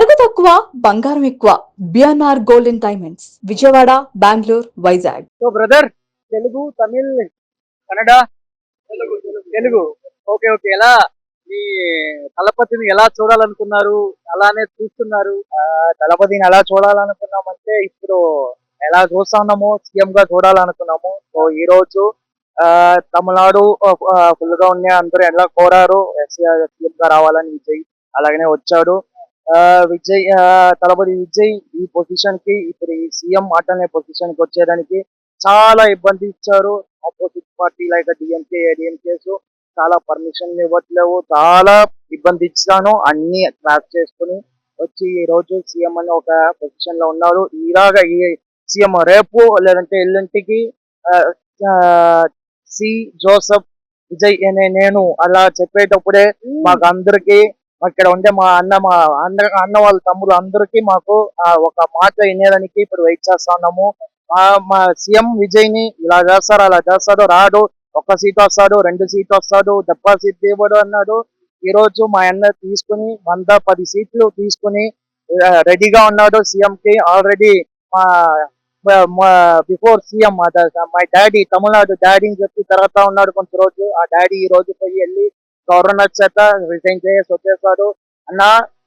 నగదు తక్కువ బంగారం ఎక్కువ. BNR gold and diamonds Vijayawada, Bengaluru, Vizag. So brother, Telugu, Tamil, Kannada, Telugu. Okay okay. ఎలా మీ తలపతిని ఎలా చూడాలనుకున్నారు? అలానే చూస్తున్నారు? తలపతిని ఎలా చూడాలనుకున్నామంటే ఇప్పుడు ఎలా చూస్తా ఉన్నామో సీఎం గా చూడాలనుకున్నాము. సో ఈ రోజు తమిళనాడు ఫుల్ గా ఉన్న అందరూ ఎలా కోరారు సీఎం గా రావాలని విజయ్ అలాగనే వచ్చాడు. విజయ్ తలపతి విజయ్ ఈ పొజిషన్ కి ఇప్పుడు ఈ సీఎం అనే పొజిషన్ కి వచ్చేదానికి చాలా ఇబ్బంది ఇచ్చారు. ఆపోజిట్ పార్టీ లైక్ డిఎంకే ఏడిఎంకేస్ చాలా పర్మిషన్ ఇవ్వట్లేవు, చాలా ఇబ్బంది ఇచ్చాను. అన్ని క్రాక్ చేసుకుని వచ్చి ఈ రోజు సీఎం అని ఒక పొజిషన్ లో ఉన్నారు. ఇలాగా ఈ సీఎం రేపు లేదంటే ఎల్లుంటికి సి జోసఫ్ విజయ్ అనే నేను అలా చెప్పేటప్పుడే మాకు అందరికి ఇక్కడ ఉండే మా అన్న వాళ్ళ తమ్ముడు అందరికి మాకు ఒక మాట వినేదానికి ఇప్పుడు వెయిట్ చేస్తా ఉన్నాము. మా సీఎం విజయ్ ని ఇలా చేస్తారు అలా చేస్తాడు, రాడు, ఒక్క సీట్ వస్తాడు, 2 సీట్లు వస్తాడు, డిపాజిట్ ఇవ్వడు అన్నాడు. ఈ రోజు మా అన్న తీసుకుని 110 సీట్లు తీసుకుని రెడీగా ఉన్నాడు సీఎం కి. ఆల్రెడీ మా before CM my daddy Tamil Nadu డాడీని చెప్పి తిరుగుతా ఉన్నాడు కొంత రోజు. ఆ డాడీ ఈ రోజు పోయి వెళ్ళి గవర్నర్ చేత రిజైన్ చేసి వచ్చేసాడు. అన్న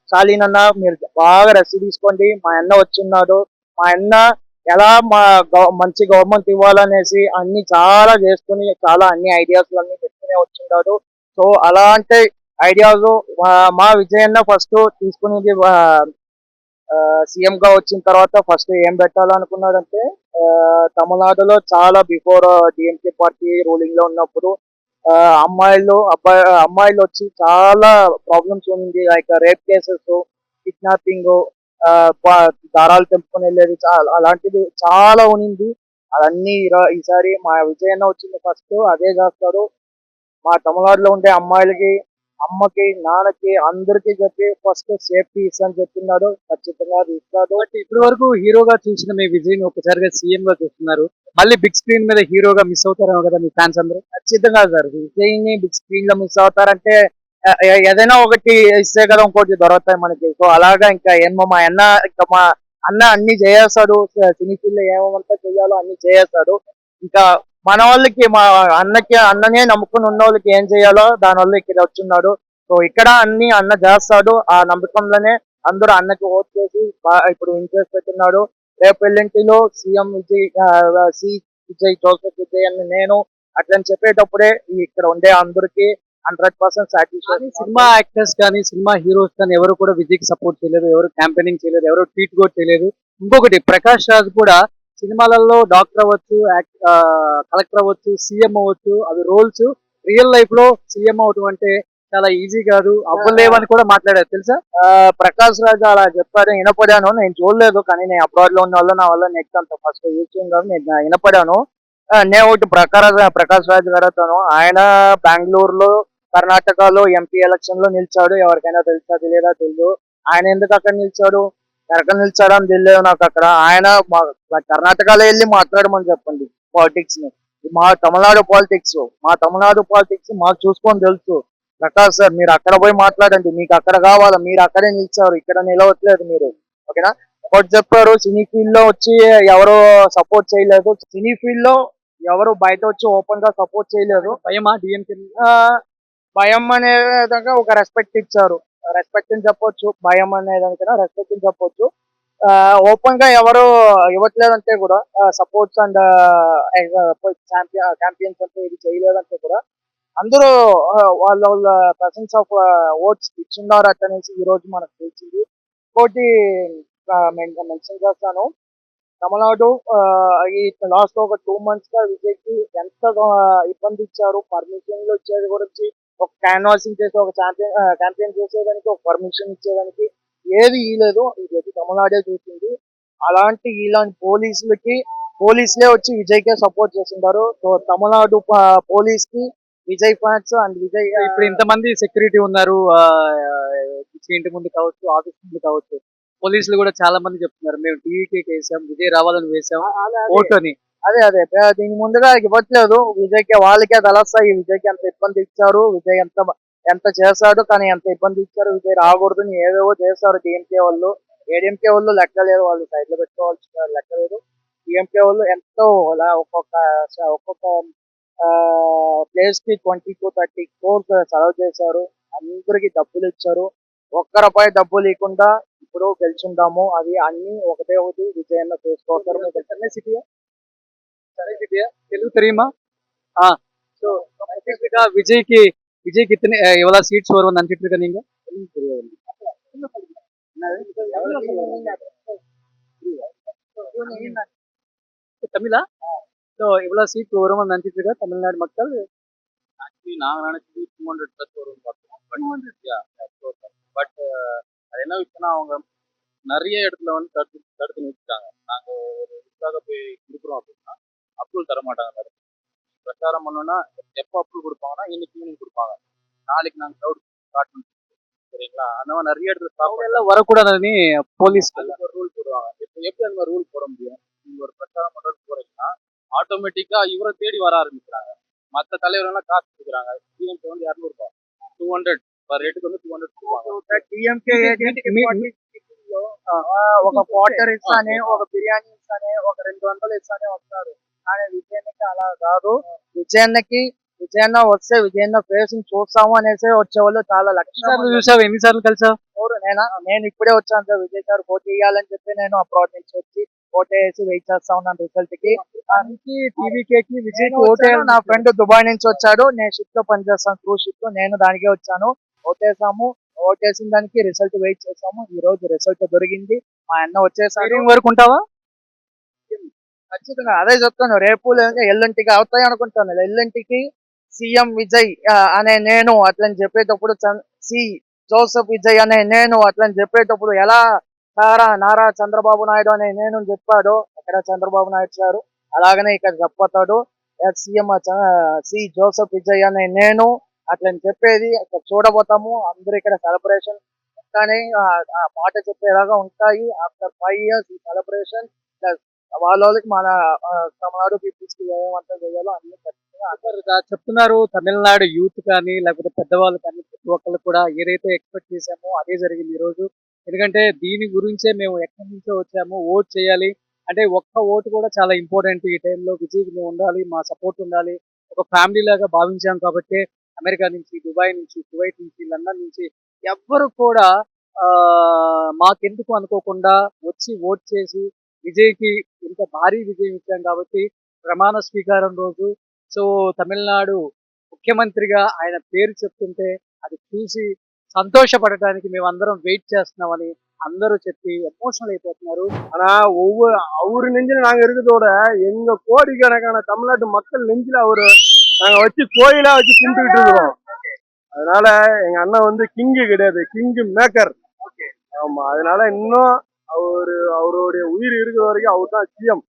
స్టాలిన్ అన్న మీరు బాగా రెస్ట్ తీసుకోండి, మా అన్న వచ్చిన్నాడు, మా అన్న ఎలా మంచి గవర్నమెంట్ ఇవ్వాలనేసి అన్ని చాలా చేసుకుని చాలా అన్ని ఐడియాస్ అన్ని పెట్టుకునే వచ్చిన్నాడు. సో అలాంటి ఐడియాస్ మా విజయన్న ఫస్ట్ తీసుకునేది సీఎం గా వచ్చిన తర్వాత ఫస్ట్ ఏం పెట్టాలనుకున్నాడంటే తమిళనాడులో చాలా బిఫోర్ డిఎంకే పార్టీ రూలింగ్ లో ఉన్నప్పుడు అమ్మాయిలు వచ్చి చాలా ప్రాబ్లమ్స్ ఉంది. లైక్ రేప్ కేసెస్, కిడ్నాపింగ్, దారాలు తెంపుకొని వెళ్ళేది అలాంటిది చాలా ఉనింది. అవన్నీ ఈసారి మా విజయన్న వచ్చింది ఫస్ట్ అదే చేస్తాడు. మా తమిళనాడులో ఉండే అమ్మాయిలకి, అమ్మకి, నాన్నకి అందరికి చెప్పి ఫస్ట్ సేఫ్టీ ఇస్తాను చెప్తున్నాడు. ఖచ్చితంగా అది ఇస్తాడు. ఇప్పటి వరకు హీరోగా చూసిన మీ విజయ్ ఒక్కసారిగా సీఎం గా చూస్తున్నారు, మళ్ళీ బిగ్ స్క్రీన్ మీద హీరోగా మిస్ అవుతారేమో కదా మీ ఫ్యాన్స్ అందరూ? ఖచ్చితంగా సార్, విజయ్ ని బిగ్ స్క్రీన్ లో మిస్ అవుతారంటే ఏదైనా ఒకటి ఇస్తే కదా ఇంకోటి దొరుకుతాయి మనకి. సో అలాగా ఇంకా ఏమో మా అన్న అన్ని చేయేస్తాడు. సినీ ఫీల్డ్ ఏమంతా చేయాలో అన్ని చేయేస్తాడు. ఇంకా మన వాళ్ళకి మా అన్ననే నమ్ముకుని ఉన్న వాళ్ళకి ఏం చేయాలో దాని వల్ల ఇక్కడ వచ్చున్నాడు. సో ఇక్కడ అన్న చేస్తాడు. ఆ నమ్మకంలోనే అందరూ అన్నకి ఓట్ చేసి ఇప్పుడు ఇంట్రెస్ట్ పెట్టున్నాడు. రేపు ఎల్లుంటిలో సీఎం విజయ్ జోసెఫ్ విజయ్ అని నేను అట్లని చెప్పేటప్పుడే ఇక్కడ ఉండే అందరికి 100% సాటిస్ఫాక్షన్. సినిమా యాక్టర్స్ కానీ సినిమా హీరోస్ కానీ ఎవరు కూడా విజయ్ కి సపోర్ట్ చేయలేదు, ఎవరు క్యాంపెయినింగ్ చేయలేదు, ఎవరు ట్వీట్ కూడా చేయలేదు. ఇంకొకటి ప్రకాష్ రాజ్ కూడా సినిమాలలో డాక్టర్ అవ్వచ్చు, కలెక్టర్ అవ్వచ్చు, సీఎం అవ్వచ్చు, అవి రోల్స్. రియల్ లైఫ్ లో సీఎం అవడం అంటే చాలా ఈజీ కాదు, అవ్వలేవని కూడా మాట్లాడారు తెలుసా? ప్రకాష్ రాజ్ అలా చెప్పారు, వినపడాను. నేను చూడలేదు కానీ నేను అబ్రాడ్ లో ఉన్న వాళ్ళు నా వల్ల నెక్స్ట్ అంత ఫస్ట్ యూజ్ కాదు, నేను వినపడాను. నేను ఒకటి ప్రకాష్ రాజ్ గారు అతను ఆయన బెంగళూరులో కర్ణాటకలో ఎంపీ ఎలక్షన్ లో నిలిచాడు. ఎవరికైనా తెలుసా తెలియదా తెలియదు. ఆయన ఎందుకు అక్కడ నిలిచాడు, ఎక్కడ నిలిచాడని తెలియదు నాకు. అక్కడ ఆయన కర్ణాటకలో వెళ్ళి మాట్లాడమని చెప్పండి పాలిటిక్స్ ని. మా తమిళనాడు పాలిటిక్స్ మాకు చూసుకొని తెలుసు. ప్రకాష్ సార్ మీరు అక్కడ పోయి మాట్లాడండి, మీకు అక్కడ కావాలా, మీరు అక్కడే నిలిచారు, ఇక్కడ నిలవట్లేదు మీరు. ఓకేనా? ఒకటి చెప్పారు, సినీ ఫీల్డ్ లో వచ్చి ఎవరు సపోర్ట్ చేయలేదు, సినీ ఫీల్డ్ లో ఎవరు బయట వచ్చి ఓపెన్ గా సపోర్ట్ చేయలేదు. భయమా డిఎంకే? భయం అనే విధంగా ఒక రెస్పెక్ట్ ఇచ్చారు. రెస్పెక్ట్ అని చెప్పొచ్చు, భయం అనే దానికైనా రెస్పెక్ట్ అని చెప్పొచ్చు. ఓపెన్ గా ఎవరు ఇవ్వట్లేదంటే కూడా సపోర్ట్స్ అండ్ ఛాంపియన్స్ అంటే ఇది చేయలేదంటే కూడా అందరూ వాళ్ళ పర్సన్స్ ఆఫ్ ఓట్స్ ఇచ్చున్నారు అట్టనేసి ఈ రోజు మనకు తెలిసింది. ఇంకోటి మెన్షన్ చేస్తాను, తమిళనాడు ఈ లాస్ట్ ఒక 2 months గా విజయ్ కి ఎంత ఇబ్బంది ఇచ్చారు. పర్మిషన్లు ఇచ్చేది గురించి, ఒక క్యాన్వాసింగ్ చేసి ఒక క్యాంపెయిన్ చేసేదానికి, ఒక పర్మిషన్ ఇచ్చేదానికి ఏది ఇవ్వలేదు. ఇది తమిళనాడే చూసింది. ఇలాంటి పోలీసులే వచ్చి విజయ్ కే సపోర్ట్ చేస్తున్నారు. సో తమిళనాడు పోలీస్ కి విజయ్ ఫ్యాన్స్ అండ్ విజయ్ ఇప్పుడు ఇంతమంది సెక్యూరిటీ ఉన్నారు, ఇంటి ముందు కావచ్చు, ఆఫీస్ ముందు కావచ్చు, పోలీసులు కూడా చాలా మంది చెప్తున్నారు మేము టీవీకి వేసాం, విజయ్ రావాలని వేసాం ఓటు అని. అదే దీని ముందుగా ఇవ్వట్లేదు విజయ్కి. వాళ్ళకే తెలుస్తాయి విజయ్కి ఎంత ఇబ్బంది ఇచ్చారు, విజయ్ ఎంత ఎంత చేశాడు, కానీ ఎంత ఇబ్బంది ఇచ్చారు. విజయ్ రాకూడదని ఏవేవో చేశారు డిఎంకే వాళ్ళు. ఏడీఎంకే వాళ్ళు లెక్కలేదు, వాళ్ళు సైడ్ లో పెట్టుకోవాల్సిన లెక్కలేదు. డిఎంకే వాళ్ళు ఎంతో ఒక్కొక్క ప్లేస్ కి 20 to 30 crores సర్వ్ చేశారు. అందరికి డబ్బులు ఇచ్చారు. ఒక్క రూపాయి డబ్బులు లేకుండా ఇప్పుడు గెలుచుందాము. అది అన్ని ఒకటే ఒకటి విజయన్న చేసుకోవతారు. చెన్నై సిటీయా తెలుగు தெரியுமா? हाँ तो विजय कितने ये वाला सीट्स वरुम நினைச்சிட்டு இருக்க நீங்க? தமிழா? ஸோ இவ்வளோ சீட் வரும்னு நினைச்சிட்டு இருக்க தமிழ்நாடு மக்கள்? ஆக்சுவலி நாங்க நினைச்சது 200 பிளஸ் வரும்னு பார்த்தோம். பட் அது என்ன விஷயம்னா அவங்க நிறைய இடத்துல வந்து தடுத்து தடுத்து நிறுத்திட்டாங்க. நாங்க ஒரு இதுக்காக போய் கொடுக்குறோம் அப்படின்னா அப்ரூவல் தர மாட்டாங்க. பிரச்சாரம் பண்ணோம்னா எப்போ அப்ரூவல் கொடுப்பாங்கன்னா இன்னைக்கு ஈவினிங் கொடுப்பாங்க. நாளைக்கு நாங்கள் க்ரௌட் காட்டணும், சரிங்களா? அந்த மாதிரி நிறைய இடத்துல அவங்க எல்லாம் வரக்கூடாதுன்னு போலீஸ் ஒரு ரூல் போடுவாங்க. இப்போ எப்படி அந்த மாதிரி ரூல் போட முடியும்? நீங்க ஒரு பிரச்சாரம் பண்றது போறீங்கன்னா ஆட்டோமேட்டிக்கா இவரை தேடி வர ஆரம்பிக்கிறாங்க. மற்ற தலைவர்கள் காசு கொடுக்குறாங்க. டிஎம்கே வந்து 200 ரூபாய் 200 ரேட்டுக்கு வந்து 200 கொடுப்பாங்க. డిఎంకే ఒక క్వార్టర్ ఇస్తానే, ఒక బిర్యానీ ఇస్తానే, ఒక 200 ఇస్తానే వస్తారు. కానీ విజయన్నకి అలా కాదు. విజయన్న వస్తే విజయన్న ఫేస్ చూస్తాము అనేసి వచ్చేవాళ్ళు చాలా లక్షలు. చూసావు ఎన్నిసార్లు కలిసావు? నేను ఇప్పుడే వచ్చాను సార్. విజయ్ సార్ పోటీ ఇవ్వాలని చెప్పి నేను అబ్రాడ్ నుంచి వచ్చి ఓటేసి వెయిట్ చేస్తా ఉన్నాను రిజల్ట్ కి. టీవీకేకి విజయ్ నా ఫ్రెండ్ దుబాయ్ నుంచి వచ్చాడు. నేను షిప్ లో పనిచేస్తాను, క్రూజ్ షిప్ లో. నేను దానికే వచ్చాను. ఓటేసాము. ఓటేసిన దానికి రిజల్ట్ వెయిట్ చేసాము. ఈ రోజు రిజల్ట్ దొరికింది. మా అన్న వచ్చేసాడు. వరకు ఉంటావా? ఖచ్చితంగా అదే చెప్తాను. రేపు లేదా ఎల్లుంటికి అవుతాయి అనుకుంటాను. ఎల్లుంటికి సీఎం విజయ్ అనే నేను అట్లని చెప్పేటప్పుడు సి జోసెఫ్ విజయ్ అనే నేను అట్లని చెప్పేటప్పుడు ఎలా నారా చంద్రబాబు నాయుడు అనే నేను చెప్పాడు అక్కడ చంద్రబాబు నాయుడు గారు, అలాగనే ఇక్కడ చెప్పతాడు సీఎం సి జోసెఫ్ విజయ్ అనే నేను అట్లని చెప్పేది ఇక్కడ చూడబోతాము. అందరూ ఇక్కడ సెలబ్రేషన్ కానీ ఆ మాట చెప్పేలాగా ఉంటాయి. ఆఫ్టర్ 5 years ఈ సెలబ్రేషన్ వాళ్ళకి మన తమిళనాడు పీపుల్స్ కి ఏమంతా చేయాలో అన్ని చెప్తున్నారు. తమిళనాడు యూత్ కానీ లేకపోతే పెద్దవాళ్ళు కానీ ప్రతి ఒక్కళ్ళు కూడా ఏదైతే ఎక్స్పెక్ట్ చేశామో అదే జరిగింది ఈ రోజు. ఎందుకంటే దీని గురించే మేము ఎక్కడి నుంచో వచ్చాము, ఓట్ చేయాలి అంటే ఒక్క ఓటు కూడా చాలా ఇంపార్టెంట్. ఈ టైంలో విజయ్కి మేము ఉండాలి, మా సపోర్ట్ ఉండాలి, ఒక ఫ్యామిలీ లాగా భావించాం. కాబట్టి అమెరికా నుంచి, దుబాయ్ నుంచి, కువైట్ నుంచి, లండన్ నుంచి ఎవ్వరు కూడా మాకెందుకు అనుకోకుండా వచ్చి ఓట్ చేసి విజయ్కి ఇంత భారీ విజయం ఇచ్చాం. కాబట్టి ప్రమాణ స్వీకారం రోజు సో తమిళనాడు ముఖ్యమంత్రిగా ఆయన పేరు చెప్తుంటే అది చూసి సంతోషపడటానికి మేమందరం వెయిట్ చేస్తున్నామని అందరూ చెప్పి ఎమోషనల్ అయిపోతున్నారు. ஆனா அவரு நெஞ்சில நாங்க இருக்கிறதோட எங்க கோடிக்கணக்கான தமிழ்நாட்டு மக்கள் நெஞ்சில நாங்க வச்சு கோயிலா வச்சு கும்பிட்டுக்கிட்டு இருக்கிறோம். அதனால எங்க அண்ணன் வந்து கிங்கு கிடையாது, கிங்கு மேக்கர். ஆமா, அதனால இன்னும் அவருடைய உயிர் இருக்கிற வரைக்கும் அவர் தான் சிஎம்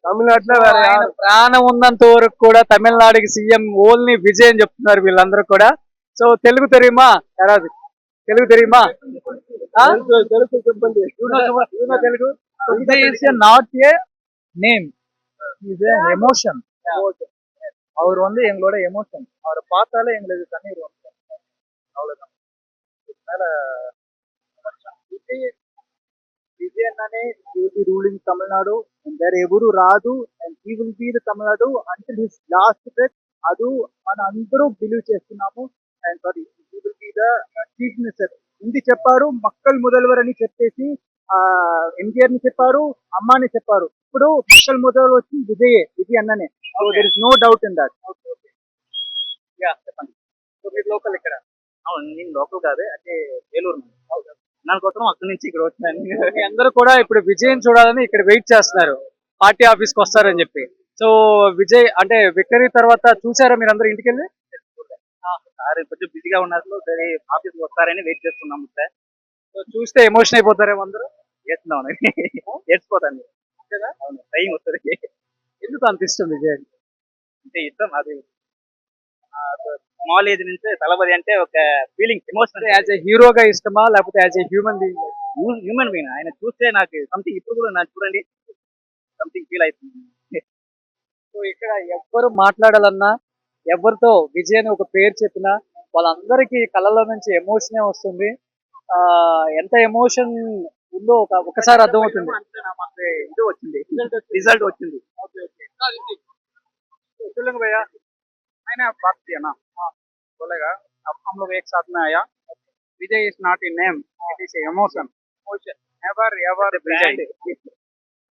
தமிழ்நாட்டுல. வேற ఆయన ప్రాణం ఉన్నంత వరకు కూడా తమిళనాడుకి సీఎం ఓన్లీ విజయ్ అని చెప్తున్నారు వీళ్ళందరూ కూడా. సో తెలుగు తెరియుమా? తెలుగు తెరియుమా? తెలుగు చెప్పండి. Telugu Vijay is not a name, is an emotion. அவர் வந்து எங்களோட எமோஷன். அவரை பார்த்தாலே எங்களுக்கு தண்ணீர் வந்து அவ்வளவுதான். విజయ్ అన్ననే రూలింగ్ తమిళనాడు అండ్ వేరే ఎవరు రాదు. And he will be the Tamil Nadu until his last breath. అది మన అందరూ బిలీవ్ చేస్తున్నాము. And sorry, he will be the chief minister. Hindi చెప్పారు, మక్కల్ ముదల్వర్ అని చెప్పేసి ఎన్టీఆర్ ని చెప్పారు, అమ్మాని చెప్పారు. ఇప్పుడు మక్కల్ ముదల్వర్ వచ్చి విజయ్ అన్ననే. So there is no doubt in that. చెప్పండి. సో మీరు లోకల్ ఇక్కడ? అవును, నేను లోకల్ కాదే, అంటే ఏలూరు. దానికోసం అక్కడి నుంచి ఇక్కడ వచ్చాను. మీ అందరూ కూడా ఇప్పుడు విజయం చూడాలని ఇక్కడ వెయిట్ చేస్తున్నారు, పార్టీ ఆఫీస్ కి వస్తారని చెప్పి. సో విజయ్ అంటే విక్టరీ తర్వాత చూసారా మీరు అందరూ ఇంటికి వెళ్ళి? కొంచెం బిజీగా ఉన్నారు, ఆఫీస్ వస్తారని వెయిట్ చేస్తున్నాము సార్. సో చూస్తే ఎమోషన్ అయిపోతారేమో అందరూ? చేస్తున్నాం, ఏడ్చిపోతాను. అవును, టైం వస్తుంది. ఎందుకు అంత ఇష్టం విజయ్ అంటే ఇష్టం. అది స్మాల్ ఏజ్ నుంచి తలబడి అంటే ఒక ఫీలింగ్, ఎమోషన్. యాజ్ ఏ హీరోగా ఇష్టమా లేకపోతే as a human being? Human being. ఆయన చూస్తే నాకు సంథింగ్, ఇప్పుడు కూడా నాకు చూడండి సంథింగ్ ఫీల్ అవుతుంది. సో ఇక్కడ ఎవ్వరు మాట్లాడాలన్నా, ఎవరితో విజయ్ అని ఒక పేరు చెప్పినా వాళ్ళందరికీ కళ్ళలో నుంచి ఎమోషనే వస్తుంది. ఎంత ఎమోషన్ ఉందో ఒకసారి అర్థమవుతుంది. ఇది వచ్చింది, రిజల్ట్ వచ్చింది. சொல்லுங்க भैया। मैंने बात किया ना, बोलेगा अब हम लोग एक साथ में आया. Vijay is not in name, it is emotion. Ever ever Vijay.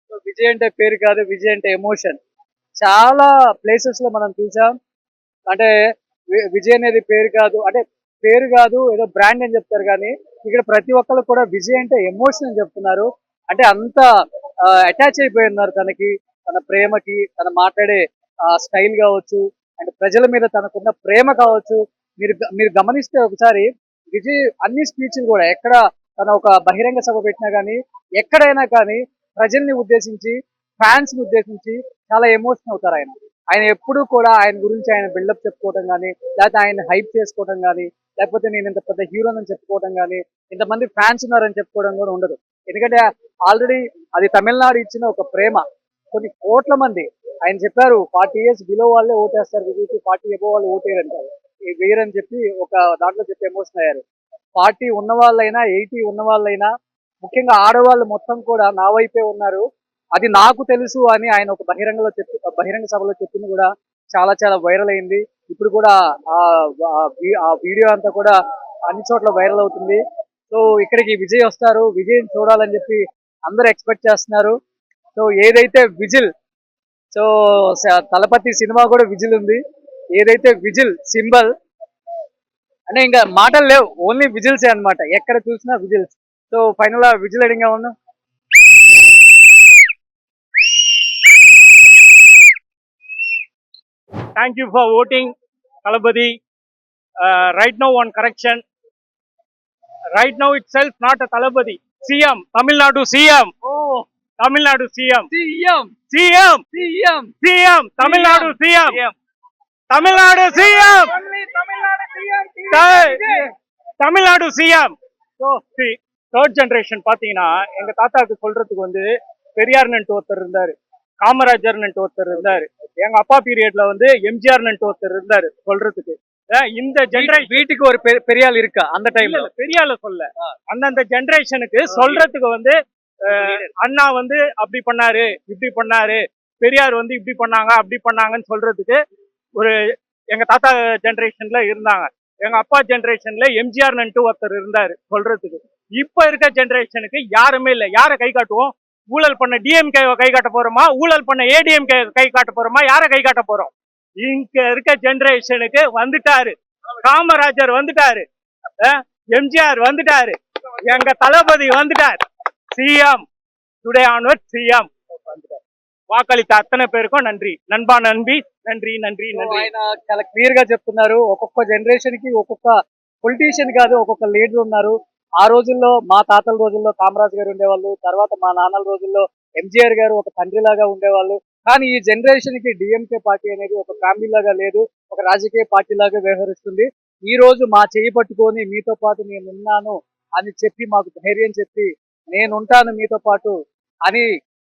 So Vijay అంటే పేరు కాదు, విజయ్ అంటే ఎమోషన్. చాలా ప్లేసెస్ లో మనం చూసాం. అంటే విజయ్ అనేది పేరు కాదు, అంటే పేరు కాదు ఏదో బ్రాండ్ అని చెప్తారు, కానీ ఇక్కడ ప్రతి ఒక్కరు కూడా విజయ్ అంటే ఎమోషన్ అని చెప్తున్నారు. అంటే అంత అటాచ్ అయిపోయి ఉన్నారు తనకి, తన ప్రేమకి, తన మాట్లాడే స్టైల్ కావచ్చు, అండ్ ప్రజల మీద తనకున్న ప్రేమ కావచ్చు. మీరు గమనిస్తే ఒకసారి విజయ్ అన్ని స్పీచ్లు కూడా ఎక్కడ తన ఒక బహిరంగ సభ పెట్టినా కానీ, ఎక్కడైనా కానీ ప్రజల్ని ఉద్దేశించి, ఫ్యాన్స్ ని ఉద్దేశించి చాలా ఎమోషన్ అవుతారు ఆయన. ఆయన ఎప్పుడూ కూడా ఆయన గురించి ఆయన బిల్డప్ చెప్పుకోవడం కానీ, లేకపోతే ఆయన హైప్ చేసుకోవడం కానీ, లేకపోతే నేను ఇంత పెద్ద హీరోని చెప్పుకోవడం కానీ, ఇంతమంది ఫ్యాన్స్ ఉన్నారని చెప్పుకోవడం కూడా ఉండదు. ఎందుకంటే ఆల్రెడీ అది తమిళనాడు ఇచ్చిన ఒక ప్రేమ. కొన్ని కోట్ల మంది ఆయన చెప్పారు 40 years బిలో వాళ్ళే ఓటేస్తారు విజయ్కి, 40 above వాళ్ళు ఓటేయరంటారు, వేయరని చెప్పి ఒక దాంట్లో చెప్పి ఎమోషన్ అయ్యారు. 40 ఉన్న వాళ్ళైనా, 80 ఉన్న వాళ్ళైనా, ముఖ్యంగా ఆడవాళ్ళు మొత్తం కూడా నా వైపే ఉన్నారు, అది నాకు తెలుసు అని ఆయన ఒక బహిరంగ సభలో చెప్పింది కూడా చాలా చాలా వైరల్ అయింది. ఇప్పుడు కూడా ఆ వీడియో అంతా కూడా అన్ని చోట్ల వైరల్ అవుతుంది. సో ఇక్కడికి విజయ్ వస్తారు, విజయ్ చూడాలని చెప్పి అందరూ ఎక్స్పెక్ట్ చేస్తున్నారు. సో ఏదైతే విజిల్, సో తలపతి సినిమా కూడా విజిల్ ఉంది, ఏదైతే విజిల్ సింబల్ అంటే ఇంకా మాటలు లేవు, ఓన్లీ విజిల్సే అన్నమాట, ఎక్కడ చూసినా విజిల్స్. సో ఫైనల్ విజిల్ ఎడింగ్ ఉన్నా. Thank you for voting, Kalabadi. Right now, one correction. Right now itself, not a Kalabadi. CM, Tamil Nadu CM. Oh, Tamil Nadu CM. CM, CM. CM, CM. Tamil Nadu CM. Tamil Nadu CM. Tamil Nadu CM. So, see, third generation பாத்தீங்கன்னா எங்க தாத்தாக்கு சொல்றதுக்கு வந்து பெரியார்னு ஒருத்தர் இருந்தாரு, காமராஜர்னு ஒருத்தர் இருந்தாரு, எங்க அப்பா பீரியட்ல வந்து எம்ஜிஆர்னு ஒருத்தர் இருந்தாரு சொல்றதுக்கு. இந்த ஜெனரேஷன் வீட்டுக்கு ஒரு பெரிய ஆள் இருக்கா அந்த டைம்ல? பெரிய ஆள சொல்ல, அந்தந்த ஜெனரேஷனுக்கு சொல்றதுக்கு வந்து அண்ணா வந்து அப்படி பண்ணாரு, இப்படி பண்ணாரு, பெரியார் வந்து இப்படி பண்ணாங்க, அப்படி பண்ணாங்கன்னு சொல்றதுக்கு ஒரு எங்க தாத்தா ஜெனரேஷன்ல இருந்தாங்க. எங்க அப்பா ஜெனரேஷன்ல எம்ஜிஆர்னு ஒருத்தர் இருந்தாரு சொல்றதுக்கு. இப்ப இருக்க ஜெனரேஷனுக்கு யாருமே இல்லை. யாரை கை காட்டுவோம்? ஊழல் பண்ண டிஎம்கே கை காட்ட போறோமா, ஊழல் பண்ண ஏடிஎம்கே கை காட்ட போறோமா, யாரை கை காட்ட போறோம்? இங்க இருக்க ஜெனரேஷனுக்கு வந்துட்டாரு, காமராஜர் வந்துட்டாரு, எம்ஜிஆர் வந்துட்டாரு, எங்க தளபதி வந்துட்டார், சிஎம் டுடே ஆன்வர்ட் சிஎம் వాకలిత అత్తనే పేరుకో నంది నన్బా నన్బి నంది నంది నంది. ఆయన చాలా క్లియర్ గా చెప్తున్నారు. ఒక్కొక్క జనరేషన్ కి ఒక్కొక్క పొలిటీషియన్ కాదు, ఒక్కొక్క లీడర్ ఉన్నారు. ఆ రోజుల్లో మా తాతల రోజుల్లో కామరాజ్ గారు ఉండేవాళ్ళు, తర్వాత మా నాన్నల రోజుల్లో ఎంజీఆర్ గారు ఒక తండ్రి లాగా ఉండేవాళ్ళు. కానీ ఈ జనరేషన్ కి డిఎంకే పార్టీ అనేది ఒక ఫ్యామిలీ లాగా లేదు, ఒక రాజకీయ పార్టీ లాగా వ్యవహరిస్తుంది. ఈ రోజు మా చేయి పట్టుకొని మీతో పాటు నేను ఉన్నాను అని చెప్పి, మాకు ధైర్యం చెప్పి నేనుంటాను మీతో పాటు అని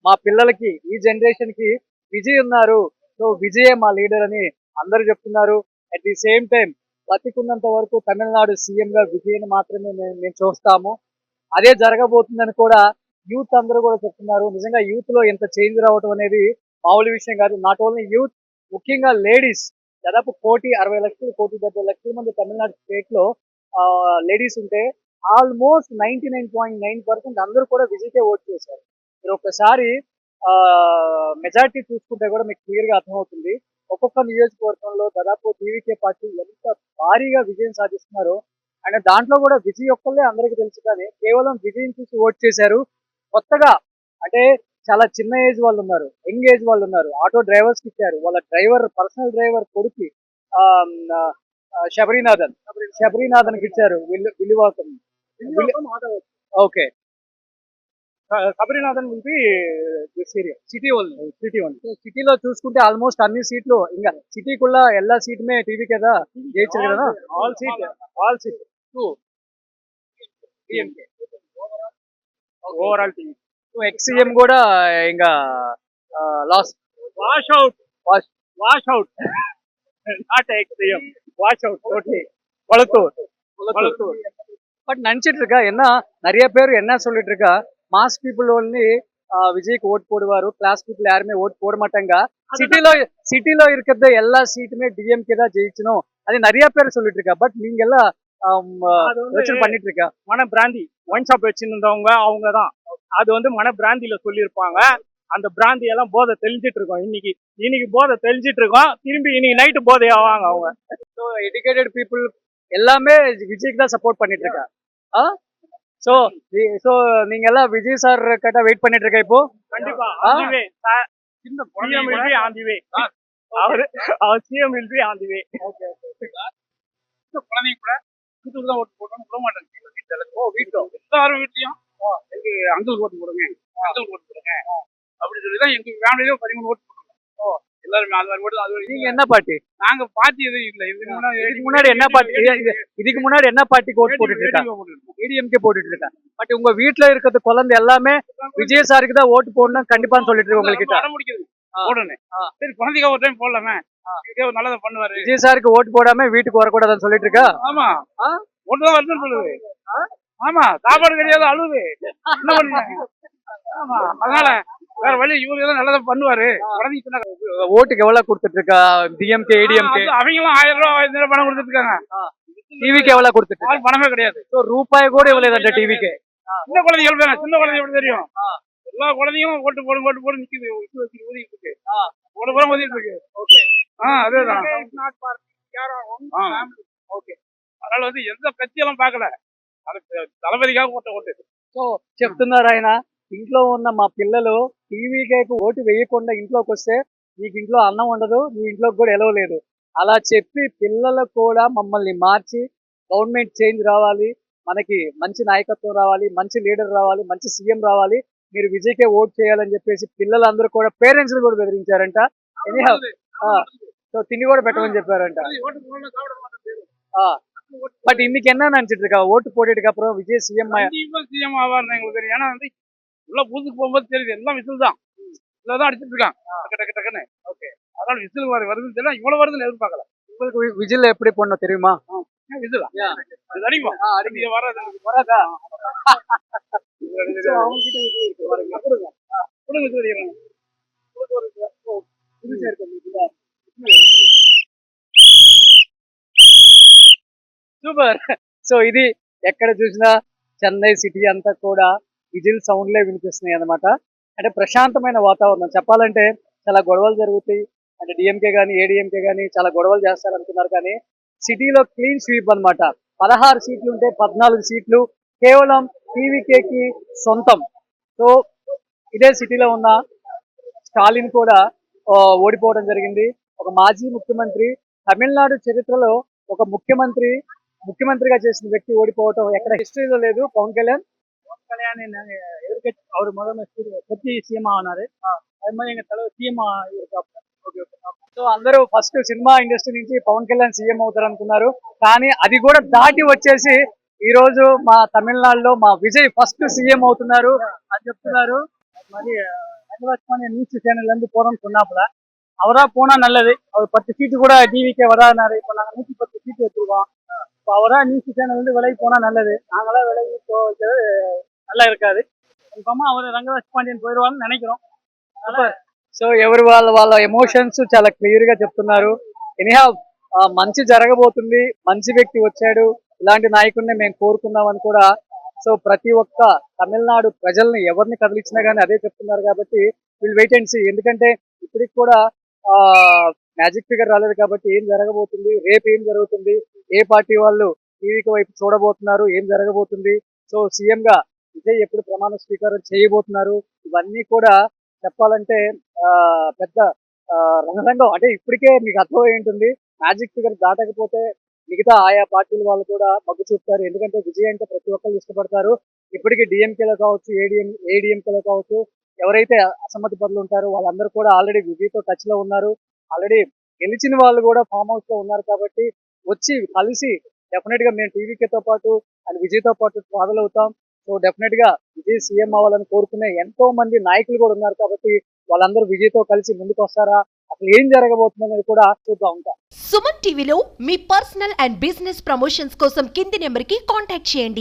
మా పిల్లలకి, ఈ జనరేషన్ కి విజయ్ ఉన్నారు. సో విజయే మా లీడర్ అని అందరూ చెప్తున్నారు. అట్ ది సేమ్ టైం బతికున్నంత వరకు తమిళనాడు సీఎం గా విజయ్ని మాత్రమే మేము చూస్తాము. అదే జరగబోతుందని కూడా యూత్ అందరూ కూడా చెప్తున్నారు. నిజంగా యూత్ లో ఎంత చేంజ్ రావడం అనేది మామూలు విషయం కాదు. నాట్ ఓన్లీ యూత్, ముఖ్యంగా లేడీస్. దాదాపు 1,60,00,000 1,70,00,000 మంది తమిళనాడు స్టేట్ లో లేడీస్ ఉంటే ఆల్మోస్ట్ 99.9% అందరూ కూడా విజయ్కే ఓట్ చేశారు. మీరు ఒక్కసారి మెజారిటీ చూసుకుంటే కూడా మీకు క్లియర్ గా అర్థమవుతుంది. ఒక్కొక్క నియోజకవర్గంలో దాదాపు టీవీకే పార్టీ ఎంత భారీగా విజయం సాధిస్తున్నారో. అండ్ దాంట్లో కూడా విజయ్ ఒక్కళ్ళే అందరికీ తెలుసు, కానీ కేవలం విజయం చూసి ఓట్ చేశారు. కొత్తగా అంటే చాలా చిన్న ఏజ్ వాళ్ళు ఉన్నారు, యంగ్ ఏజ్ వాళ్ళు ఉన్నారు, ఆటో డ్రైవర్స్ కి ఇచ్చారు. వాళ్ళ డ్రైవర్, పర్సనల్ డ్రైవర్ కొడుకు శబరినాథన్ కి ఇచ్చారు. Villivakkam. Okay, Sabarinathan will be this area. City only. సిటీలో చూసుకుంటే ఆల్మోస్ట్ అన్ని సీట్లు, ఇంకా సిటీకుள்ள எல்லா సీటుమే టీవీ కదా జయించారు కదా. all seat two DMK overall team. Ex-CM కూడా ఇంకా last wash out not ex-CM, wash out totally. Valathur but நினைச்சிட்டு இருக்கா என்ன நிறைய பேர் என்ன சொல்லிட்டு இருக்கா மாஸ் பீப்புள் ஒன்லி விஜய்க்கு ஓட் போடுவாரு கிளாஸ் பீப்புள் யாருமே ஓட் போட மாட்டாங்க சிட்டிలో இருக்கிறது எல்லா சீட்டுமே டிஎம்கே தான் ஜெயிச்சணும் அது நிறைய பேர் சொல்லிட்டு இருக்கா பட் நீங்க எல்லாம் யோசனை பண்ணிட்டு இருக்கா மன பிராந்தி ஒயின் ஷாப் வச்சிருந்தவங்க அவங்க தான் அது வந்து மன பிராந்தியில சொல்லியிருப்பாங்க. அந்த பிராந்தி எல்லாம் போதை தெளிஞ்சிட்டு இருக்கோம். இன்னைக்கு போதை தெளிஞ்சிட்டு இருக்கோம். திரும்பி இன்னைக்கு நைட்டு போதை ஆவாங்க அவங்க. ஸோ எஜுகேட்டட் பீப்புள் எல்லாமே விஜய்க்கு தான் சப்போர்ட் பண்ணிட்டு இருக்கா ஸோ நீங்க எல்லாம் விஜய் சார் கிட்ட வெயிட் பண்ணிட்டு இருக்கா இப்போ கண்டிப்பா சின்ன குழந்தை ஆன் தி வே அவர் CM will be on the way. குழந்தைங்க கூட வீட்டுக்கு தான் ஓட்டு போடணும் விட மாட்டாங்க. வீட்டுல எல்லாரும் வீட்லயும் எங்க அங்கிள் ஓட்டு போடுங்க அப்படின்னு சொல்லி தான் எங்க ஃபேமிலியில 13 ஓட்டு போட்டுருக்கோம். எல்லாருமே அது மாதிரி ஓட்டு. அது நீங்க என்ன பார்ட்டி நாங்க பார்ட்டி எதுவும் இல்லை. இதுக்கு முன்னாடி என்ன பார்ட்டி இதுக்கு முன்னாடி என்ன பார்ட்டிக்கு ஓட்டு போட்டுட்டு இருக்காங்க ஏடிஎம்கே போட்டுட்டு இருக்கா பட் உங்க வீட்டுல இருக்கிறது குழந்தை எல்லாமே விஜய் சாருக்கு தான் ஓட்டு போடணும் கண்டிப்பா சொல்லிட்டு இருக்கு உங்களுக்கு வர முடிக்கிறது போடணும். சரி குழந்தைக்கு ஒரு டைம் போடலாமே, இதே ஒரு நல்லதை பண்ணுவாரு. விஜய் சாருக்கு ஓட்டு போடாம வீட்டுக்கு வரக்கூடாதுன்னு சொல்லிட்டு இருக்கா. ஆமா ஓட்டு தான் வருதுன்னு சொல்லுது. ஆமா சாப்பாடு கிடையாது அழுது என்ன பண்ணுங்க. ஆமா அதனால வேற வழி இவரு ஏதோ நல்லதை பண்ணுவாரு. குழந்தைக்கு ஓட்டுக்கு எவ்வளவு கொடுத்துட்டு இருக்கா டிஎம்கே ஏடிஎம்கே அவங்களும் 1000 ரூபாய் 5000 ரூபாய் பணம் கொடுத்துட்டு இருக்காங்க. டிவிக்கு எவ்வளவு கொடுத்துட்டு ஆள் பணமே கிடையாது. ரூபாய் கூட எவ்வளவு இல்லை டிவிக்கு. சின்ன குழந்தைகள் தானே, சின்ன குழந்தை எப்படி தெரியும். எல்லா குழந்தையும் ஓட்டு போடு நிக்குது ஊதிட்டு இருக்கு. ஒரு புறம் ஊதிட்டு இருக்கு. ஓகே அதேதான். ஓகே அதனால வந்து எந்த கட்சியெல்லாம் பார்க்கல, அது தளபதிக்காக ஓட்டு. సో చెప్తున్నారు ఆయన ఇంట్లో ఉన్న మా పిల్లలు టీవీకి ఓటు వేయకుండా ఇంట్లోకి వస్తే నీకు ఇంట్లో అన్నం ఉండదు, నీ ఇంట్లోకి కూడా ఎలవలేదు అలా చెప్పి పిల్లలకు కూడా మమ్మల్ని మార్చి గవర్నమెంట్ చేంజ్ రావాలి, మనకి మంచి నాయకత్వం రావాలి, మంచి లీడర్ రావాలి, మంచి సీఎం రావాలి, మీరు విజయ్కే ఓట్ చేయాలని చెప్పేసి పిల్లలందరూ కూడా పేరెంట్స్ కూడా బెదిరించారంట. సో తిండి కూడా పెట్టమని చెప్పారంట. பட் இன்னைக்கு என்ன நினைச்சிட்டு இருக்கா ஓட்டு போட்டுட்டு அப்புறம் விஜய் சிஎம் ஆவார்னு எங்களுக்கு தெரியும். ஏன்னா வந்து உள்ள பூத்துக்கு போகும்போது தெரியுது எல்லாம் விசில் தான் அடிச்சிட்டு இருக்கான் டக்கு டக்குன்னு. ஓகே அதனால விசில் வருதுன்னு தெரியல, இவ்வளவு வருதுன்னு எதிர்பார்க்கல. உங்களுக்கு விஜில் எப்படி போடணும் தெரியுமா? விசில் அது அடிக்குமா அடிக்க வராதா సూపర్. సో ఇది ఎక్కడ చూసినా చెన్నై సిటీ అంతా కూడా విజిల్ సౌండ్లే వినిపిస్తున్నాయి అనమాట. అంటే ప్రశాంతమైన వాతావరణం. చెప్పాలంటే చాలా గొడవలు జరుగుతాయి, అంటే డిఎంకే కానీ ఏడిఎంకే కానీ చాలా గొడవలు చేస్తారు అనుకున్నారు, కానీ సిటీలో క్లీన్ స్వీప్ అనమాట. 16 సీట్లు ఉంటే 14 సీట్లు కేవలం టీవీకేకి సొంతం. సో ఇదే సిటీలో ఉన్న స్టాలిన్ కూడా ఓడిపోవడం జరిగింది. ఒక మాజీ ముఖ్యమంత్రి, తమిళనాడు చరిత్రలో ఒక ముఖ్యమంత్రిగా చేసిన వ్యక్తి ఓడిపోవటం ఎక్కడ హిస్టరీలో లేదు. పవన్ కళ్యాణ్ அவர் முதல்ல கட்சி சிஎம் ஆனாரு. அது மாதிரி எங்க தலைவர் சிஎம் సో అందరూ ఫస్ట్ సినిమా ఇండస్ట్రీ నుంచి పవన్ కళ్యాణ్ సీఎం అవుతారు అనుకున్నారు, కానీ అది కూడా దాటి వచ్చేసి ఈ రోజు మా తమిళనాడులో మా విజయ్ ఫస్ట్ సీఎం అవుతున్నారు అని చెప్తున్నారు. மாதிரி நியூஸ் சேனல்ல இருந்து போறோம்னு சொன்னாப்புல அவரா போனா நல்லது. அவர் 10 சீட்டு கூட டிவிக்கே வரானாரு. இப்ப நாங்க 110 சீட்டு வச்சிருக்கோம். இப்போ அவரா நியூஸ் சேனல் வந்து விலகி போனா நல்லது. நாங்களாம் விலகி போகிறது நல்லா இருக்காது. கன்ஃபார்மா அவர் ரங்கராஜ் பாண்டியன் போயிடுவான்னு நினைக்கிறோம். సో ఎవరు వాళ్ళ ఎమోషన్స్ చాలా క్లియర్ గా చెప్తున్నారు. ఎనీహా మంచి జరగబోతుంది, మంచి వ్యక్తి వచ్చాడు, ఇలాంటి నాయకుడిని మేము కోరుకున్నామని కూడా. సో ప్రతి ఒక్క తమిళనాడు ప్రజల్ని ఎవరిని కదిలించినా కానీ అదే చెప్తున్నారు. కాబట్టి వీళ్ళు వెయిట్ అండ్ సీ. ఎందుకంటే ఇప్పటికి కూడా మ్యాజిక్ ఫిగర్ రాలేదు కాబట్టి ఏం జరగబోతుంది, రేపు ఏం జరుగుతుంది, ఏ పార్టీ వాళ్ళు టీవీకి వైపు చూడబోతున్నారు, ఏం జరగబోతుంది, సో సీఎం గా విజయ్ ఎప్పుడు ప్రమాణ స్వీకారం చేయబోతున్నారు, ఇవన్నీ కూడా చెప్పాలంటే పెద్ద రణరంగం. అంటే ఇప్పటికే మీకు అర్థమై ఉంటుంది, మ్యాజిక్ ఫిగర్ దాటకపోతే మిగతా ఆయా పార్టీల వాళ్ళు కూడా మగ్గు చూపుతారు. ఎందుకంటే విజయ్ అంటే ప్రతి ఒక్కరు ఇష్టపడతారు. ఇప్పటికీ డిఎంకేలో కావచ్చు, ఏడిఎంకేలో కావచ్చు, ఎవరైతే అసమ్మతి పరులు ఉంటారో వాళ్ళందరూ కూడా ఆల్రెడీ విజయ్తో టచ్ లో ఉన్నారు. ఆల్రెడీ గెలిచిన వాళ్ళు కూడా ఫామ్ హౌస్ లో ఉన్నారు. కాబట్టి వచ్చి కలిసి డెఫినెట్ గా మేము టీవీకేతో పాటు అండ్ విజయ్తో పాటు ట్రావెల్ అవుతాం. సో డెఫినెట్ గా విజయ్ సీఎం అవ్వాలని కోరుకునే ఎంతో మంది నాయకులు కూడా ఉన్నారు. కాబట్టి వాళ్ళందరూ విజయ్తో కలిసి ముందుకు వస్తారా, అసలు ఏం జరగబోతుందనేది కూడా చూద్దాం ఇంకా. సుమన్ టీవీలో మీ పర్సనల్ అండ్ బిజినెస్ ప్రమోషన్స్ కోసం కింది నెంబర్కి కాంటాక్ట్ చేయండి.